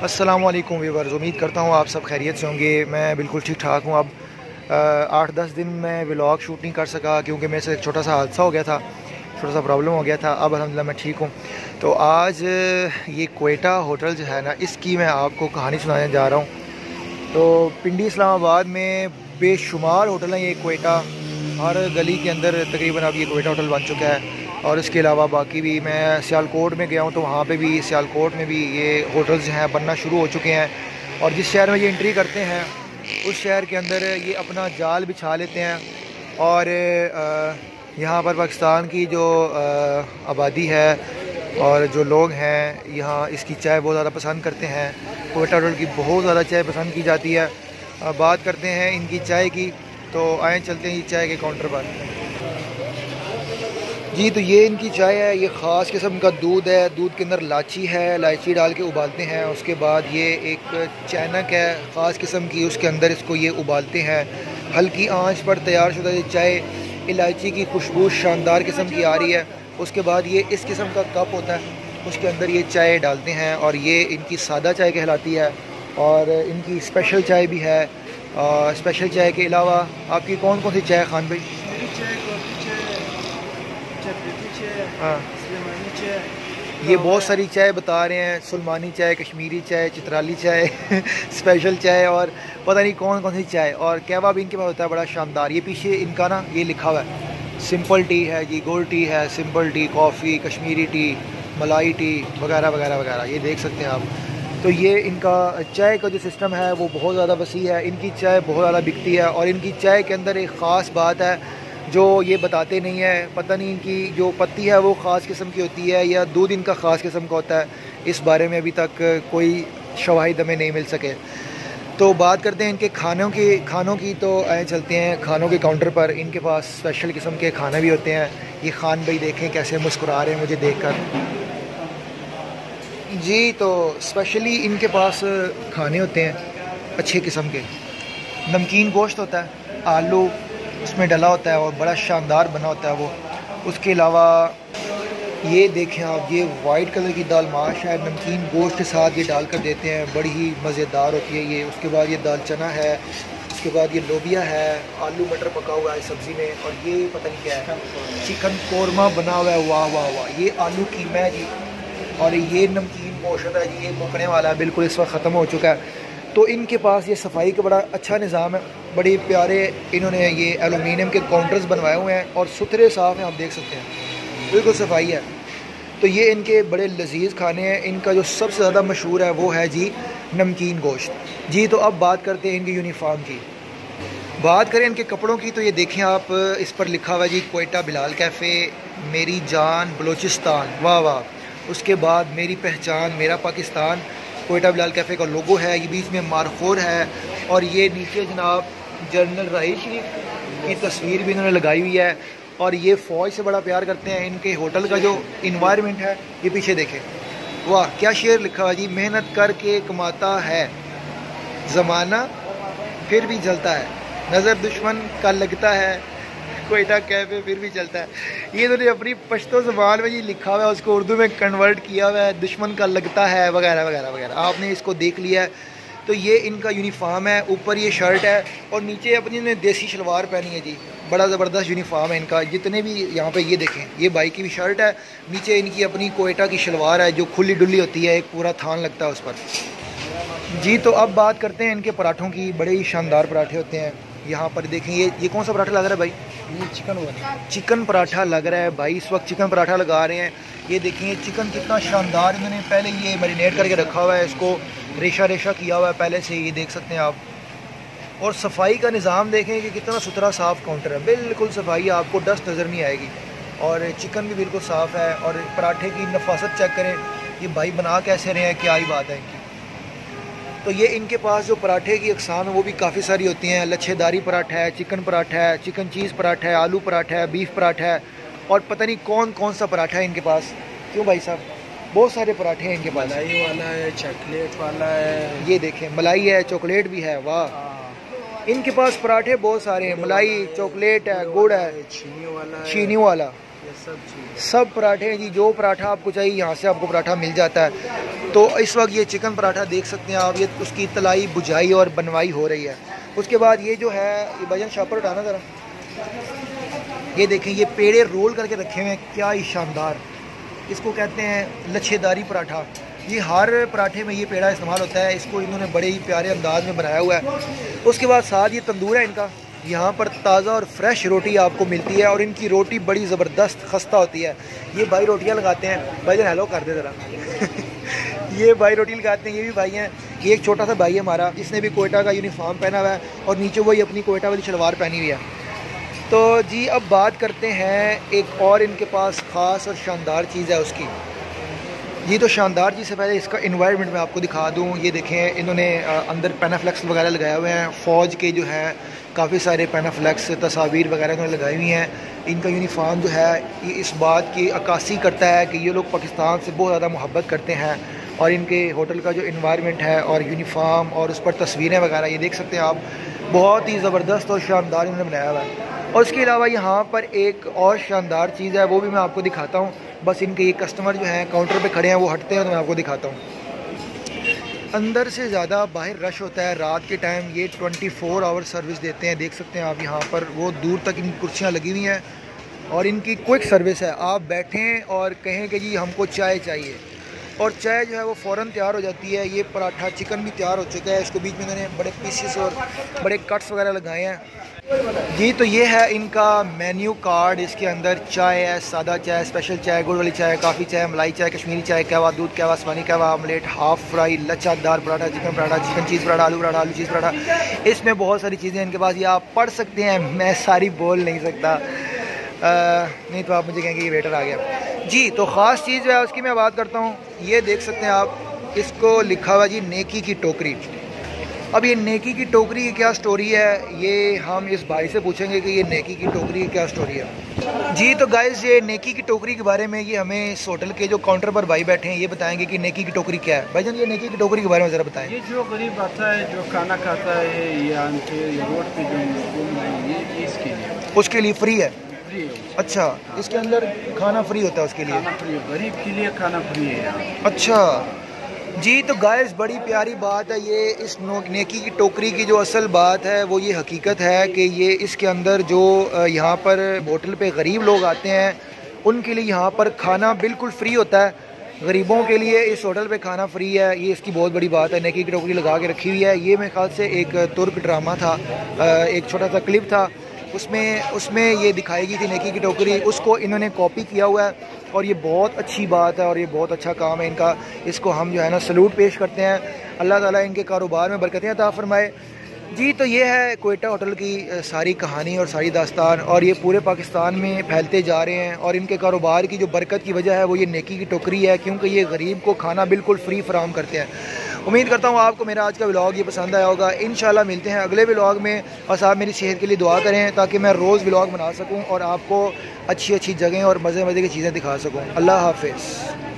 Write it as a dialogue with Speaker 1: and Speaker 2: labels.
Speaker 1: अस्सलाम वालेकुम व्यूअर्स, उम्मीद करता हूँ आप सब खैरियत से होंगे। मैं बिल्कुल ठीक ठाक हूँ। अब 8-10 दिन मैं व्लॉग शूट नहीं कर सका क्योंकि मेरे से एक छोटा सा हादसा हो गया था, छोटा सा प्रॉब्लम हो गया था। अब अल्हम्दुलिल्लाह मैं ठीक हूँ। तो आज ये क्वेटा होटल जो है ना, इसकी मैं आपको कहानी सुनाने जा रहा हूँ। तो पिंडी इस्लामाबाद में बेशुमार होटल हैं ये क्वेटा, हर गली के अंदर तकरीबन अब ये क्वेटा होटल बन चुका है। और इसके अलावा बाकी भी मैं सियालकोट में गया हूँ तो वहाँ पे भी, सियालकोट में भी ये होटल्स जो हैं बनना शुरू हो चुके हैं। और जिस शहर में ये एंट्री करते हैं उस शहर के अंदर ये अपना जाल बिछा लेते हैं। और यहाँ पर पाकिस्तान की जो आबादी है और जो लोग हैं यहाँ, इसकी चाय बहुत ज़्यादा पसंद करते हैं। क्वेटा होटल की बहुत ज़्यादा चाय पसंद की जाती है। बात करते हैं इनकी चाय की, तो आए चलते हैं ये चाय के काउंटर पर। जी, तो ये इनकी चाय है। ये ख़ास किस्म का दूध है, दूध के अंदर इलायची है, इलायची डाल के उबालते हैं। उसके बाद ये एक चैनक है ख़ास किस्म की, उसके अंदर इसको ये उबालते हैं। हल्की आंच पर तैयार शुदा ये चाय, इलायची की खुशबू शानदार किस्म की आ रही है। उसके बाद ये इस किस्म का कप होता है, उसके अंदर ये चाय डालते हैं और ये इनकी सादा चाय कहलाती है। और इनकी स्पेशल चाय भी है। स्पेशल चाय के अलावा आपकी कौन कौन सी चाय खान भाई? हाँ, ये बहुत सारी चाय बता रहे हैं, सुलमानी चाय, कश्मीरी चाय, चित्राली चाय स्पेशल चाय और पता नहीं कौन कौन सी चाय। और कहवा भी इनके पास होता है बड़ा शानदार। ये पीछे इनका ना ये लिखा हुआ है, सिंपल टी है जी, गोल्ड टी है, simple T, coffee, Kashmiri T, मलाई टी वगैरह वगैरह वगैरह, ये देख सकते हैं आप। तो ये इनका चाय का जो सिस्टम है वो बहुत ज़्यादा वसी है। इनकी चाय बहुत ज़्यादा बिकती है और इनकी चाय के अंदर एक ख़ास बात है जो ये बताते नहीं है। पता नहीं इनकी जो पत्ती है वो ख़ास किस्म की होती है या दूध इनका ख़ास किस्म का होता है, इस बारे में अभी तक कोई शवाहिद हमें नहीं मिल सके। तो बात करते हैं इनके खानों की। तो आए चलते हैं खानों के काउंटर पर। इनके पास स्पेशल किस्म के खाने भी होते हैं। ये खान भाई देखें कैसे मुस्कुरा रहे हैं मुझे देखकर। जी, तो स्पेशली इनके पास खाने होते हैं अच्छे किस्म के। नमकीन गोश्त होता है, आलू उसमें डला होता है और बड़ा शानदार बना होता है वो। उसके अलावा ये देखें आप, ये वाइट कलर की दाल माश है, नमकीन गोश्त के साथ ये डाल कर देते हैं, बड़ी ही मज़ेदार होती है ये। उसके बाद ये दाल चना है, उसके बाद ये लोबिया है, आलू मटर पका हुआ है सब्ज़ी में, और ये पता नहीं क्या है, चिकन कोरमा बना हुआ है। वाह वाह वाह, ये आलू कीमा है जी। और ये नमकीन गोश्त है जी, ये मुकने वाला है, बिल्कुल इस वक्त ख़त्म हो चुका है। तो इनके पास ये सफाई का बड़ा अच्छा निज़ाम है। बड़े प्यारे इन्होंने ये एलुमिनियम के काउंटर्स बनवाए हुए हैं और सुथरे साफ़ हैं, आप देख सकते हैं, बिल्कुल सफाई है। तो ये इनके बड़े लजीज़ खाने हैं। इनका जो सबसे ज़्यादा मशहूर है वो है जी नमकीन गोश्त। जी, तो अब बात करते हैं इनकी यूनिफॉर्म की। बात करें इनके कपड़ों की, तो ये देखें आप, इस पर लिखा हुआ है जी क्वेटा बिलाल कैफ़े, मेरी जान बलोचिस्तान, वाह वाह। उसके बाद मेरी पहचान मेरा पाकिस्तान, क्वेटा बिलाल कैफ़े का लोगो है। ये बीच में मारखोर है और ये नीचे जनाब जनरल राही शरीफ की तस्वीर भी इन्होंने लगाई हुई है। और ये फ़ौज से बड़ा प्यार करते हैं। इनके होटल का जो इन्वायरमेंट है ये पीछे देखें, वाह क्या शेर लिखा हुआ जी, मेहनत करके कमाता है ज़माना फिर भी जलता है, नज़र दुश्मन का लगता है, क्वेटा कैफ़े फिर भी चलता है। ये इन्होंने अपनी पश्तो ज़बान में ये लिखा हुआ है, उसको उर्दू में कन्वर्ट किया हुआ है, दुश्मन का लगता है वगैरह वगैरह वगैरह। आपने इसको देख लिया है। तो ये इनका यूनिफॉर्म है, ऊपर ये शर्ट है और नीचे अपनी इन्होंने देसी शलवार पहनी है जी। बड़ा ज़बरदस्त यूनिफॉर्म है इनका। जितने भी यहाँ पे ये देखें, ये भाई की भी शर्ट है, नीचे इनकी अपनी क्वेटा की शलवार है जो खुली डुली होती है, एक पूरा थान लगता है उस पर। जी, तो अब बात करते हैं इनके पराठों की। बड़े ही शानदार पराठे होते हैं। यहाँ पर देखें, ये कौन सा पराठा लग रहा है भाई? ये चिकन पराठा लग रहा है भाई, इस वक्त चिकन पराठा लगा रहे हैं। ये देखें चिकन कितना शानदार, इन्होंने पहले ये मैरिनेट करके रखा हुआ है, इसको रेशा रेशा किया हुआ है पहले से, ये देख सकते हैं आप। और सफाई का निज़ाम देखें कि कितना सुथरा साफ़ काउंटर है, बिल्कुल सफाई, आपको डस्ट नज़र नहीं आएगी। और चिकन भी बिल्कुल साफ़ है। और पराठे की नफासत चेक करें, ये भाई बना कैसे रहे हैं, क्या ही बात है इनकी। तो ये इनके पास जो पराठे की अक़साम है वो भी काफ़ी सारी होती हैं। लच्छेदारी पराठा है, चिकन पराठा है, चिकन चीज़ पराठा है, आलू पराठा है, बीफ पराठा है, और पता नहीं कौन कौन सा पराठा है इनके पास। क्यों भाई साहब, बहुत सारे पराठे हैं इनके पास।
Speaker 2: मलाई वाला है, चॉकलेट वाला है,
Speaker 1: ये देखें मलाई है, चॉकलेट भी है, वाह। इनके पास पराठे बहुत सारे हैं, मलाई, चॉकलेट है, गुड़ है, चीनी वाला,
Speaker 2: ये सब
Speaker 1: सब पराठे हैं जी। जो पराठा आपको चाहिए यहाँ से आपको पराठा मिल जाता है। तो इस वक्त ये चिकन पराठा देख सकते हैं आप, ये उसकी तलाई बुझाई और बनवाई हो रही है। उसके बाद ये जो है ये भाईजान शापर उठाना ज़रा, ये देखें ये पेड़े रोल करके रखे हुए हैं, क्या ही शानदार। इसको कहते हैं लच्छेदारी पराठा। ये हर पराठे में ये पेड़ा इस्तेमाल होता है। इसको इन्होंने बड़े ही प्यारे अंदाज में बनाया हुआ है। उसके बाद साथ ये तंदूर है इनका, यहाँ पर ताज़ा और फ्रेश रोटी आपको मिलती है और इनकी रोटी बड़ी ज़बरदस्त खस्ता होती है। ये भाई रोटियाँ लगाते हैं, भाईजान हेलो कर दे ज़रा ये भाई रोटी लगाते हैं, ये भी भाई हैं। ये एक छोटा सा भाई है हमारा, जिसने भी कोयटा का यूनिफॉर्म पहना हुआ है और नीचे वही अपनी कोयटा वाली शलवार पहनी हुई है। तो जी अब बात करते हैं एक और इनके पास ख़ास और शानदार चीज़ है उसकी। ये तो शानदार चीज़ से पहले इसका इन्वायरमेंट मैं आपको दिखा दूँ। ये देखें इन्होंने अंदर पेनाफ्लेक्स वगैरह लगाए हुए हैं। फ़ौज के जो है काफ़ी सारे पेनाफ्लेक्स तस्वीर वगैरह इन्होंने लगाई हुई हैं। इनका यूनिफॉर्म जो है ये इस बात की अक्कासी करता है कि ये लोग पाकिस्तान से बहुत ज़्यादा मोहब्बत करते हैं। और इनके होटल का जो इन्वायरमेंट है और यूनिफॉर्म और उस पर तस्वीरें वगैरह ये देख सकते हैं आप, बहुत ही ज़बरदस्त और शानदार इन्होंने बनाया हुआ है। और उसके अलावा यहाँ पर एक और शानदार चीज़ है, वो भी मैं आपको दिखाता हूँ। बस इनके ये कस्टमर जो हैं काउंटर पे खड़े हैं, वो हटते हैं तो मैं आपको दिखाता हूँ। अंदर से ज़्यादा बाहर रश होता है रात के टाइम। ये 24 आवर सर्विस देते हैं, देख सकते हैं आप यहाँ पर। वो दूर तक इनकी कुर्सियाँ लगी हुई हैं और इनकी क्विक सर्विस है। आप बैठें और कहें कि जी हमको चाय चाहिए और चाय जो है वो फ़ौरन तैयार हो जाती है। ये पराठा चिकन भी तैयार हो चुका है। इसको बीच में इन्होंने बड़े पीसेस और बड़े कट्स वगैरह लगाए हैं जी। तो ये है इनका मेन्यू कार्ड। इसके अंदर चाय है, सादा चाय, स्पेशल चाय, गुड़ वाली चाय, काफ़ी चाय, मलाई चाय, कश्मीरी चाय, कहवा दूध, कहवा आसमानी कहवा, आमलेट, हाफ़ फ्राई, लच्छादार paratha, chicken paratha, chicken cheese paratha, आलू चीज़ पराठा। इसमें बहुत सारी चीज़ें इनके पास, ये आप पढ़ सकते हैं, मैं सारी बोल नहीं सकता। नहीं तो आप मुझे कहेंगे ये वेटर आ गया जी। तो ख़ास चीज़ है उसकी मैं बात करता हूँ। ये देख सकते हैं आप, इसको लिखा हुआ जी नेकी की टोकरी। अब ये नेकी की टोकरी की क्या स्टोरी है, ये हम इस भाई से पूछेंगे कि ये नेकी की टोकरी की क्या स्टोरी है जी। तो गाइस ये नेकी की टोकरी के बारे में ये हमें इस होटल के जो काउंटर पर भाई बैठे हैं ये बताएंगे कि नेकी की टोकरी क्या है। भाईजान ये नेकी की टोकरी के बारे में ज़रा बताएं।
Speaker 2: ये जो गरीब आता है, जो खाना खाता है या रोड पे जो ये इसके लिए,
Speaker 1: उसके लिए फ्री है। अच्छा, इसके अंदर खाना फ्री होता है उसके लिए,
Speaker 2: गरीब के लिए खाना फ्री है यहाँ।
Speaker 1: अच्छा जी। तो गाइस बड़ी प्यारी बात है ये। इस नेकी की टोकरी की जो असल बात है वो ये हकीकत है कि ये इसके अंदर जो यहाँ पर होटल पे गरीब लोग आते हैं उनके लिए यहाँ पर खाना बिल्कुल फ्री होता है। गरीबों के लिए इस होटल पे खाना फ्री है, ये इसकी बहुत बड़ी बात है। नेकी की टोकरी लगा के रखी हुई है। ये मेरे ख्याल से एक तुर्क ड्रामा था, एक छोटा सा क्लिप था, उसमें ये दिखाई गई थी नेकी की टोकरी। उसको इन्होंने कॉपी किया हुआ है और ये बहुत अच्छी बात है और ये बहुत अच्छा काम है इनका। इसको हम जो है ना सलूट पेश करते हैं। अल्लाह ताला इनके कारोबार में बरकतें अता फरमाए जी। तो ये है कोयटा होटल की सारी कहानी और सारी दास्तान, और ये पूरे पाकिस्तान में फैलते जा रहे हैं। और इनके कारोबार की जो बरकत की वजह है वो ये नेकी की टोकरी है, क्योंकि ये गरीब को खाना बिल्कुल फ्री फराहम करते हैं। उम्मीद करता हूँ आपको मेरा आज का व्लॉग ये पसंद आया होगा। इंशाल्लाह मिलते हैं अगले व्लॉग में। और आप मेरी सेहत के लिए दुआ करें ताकि मैं रोज़ व्लॉग बना सकूँ और आपको अच्छी अच्छी जगहें और मज़े मज़े की चीज़ें दिखा सकूँ। अल्लाह हाफ़िज़।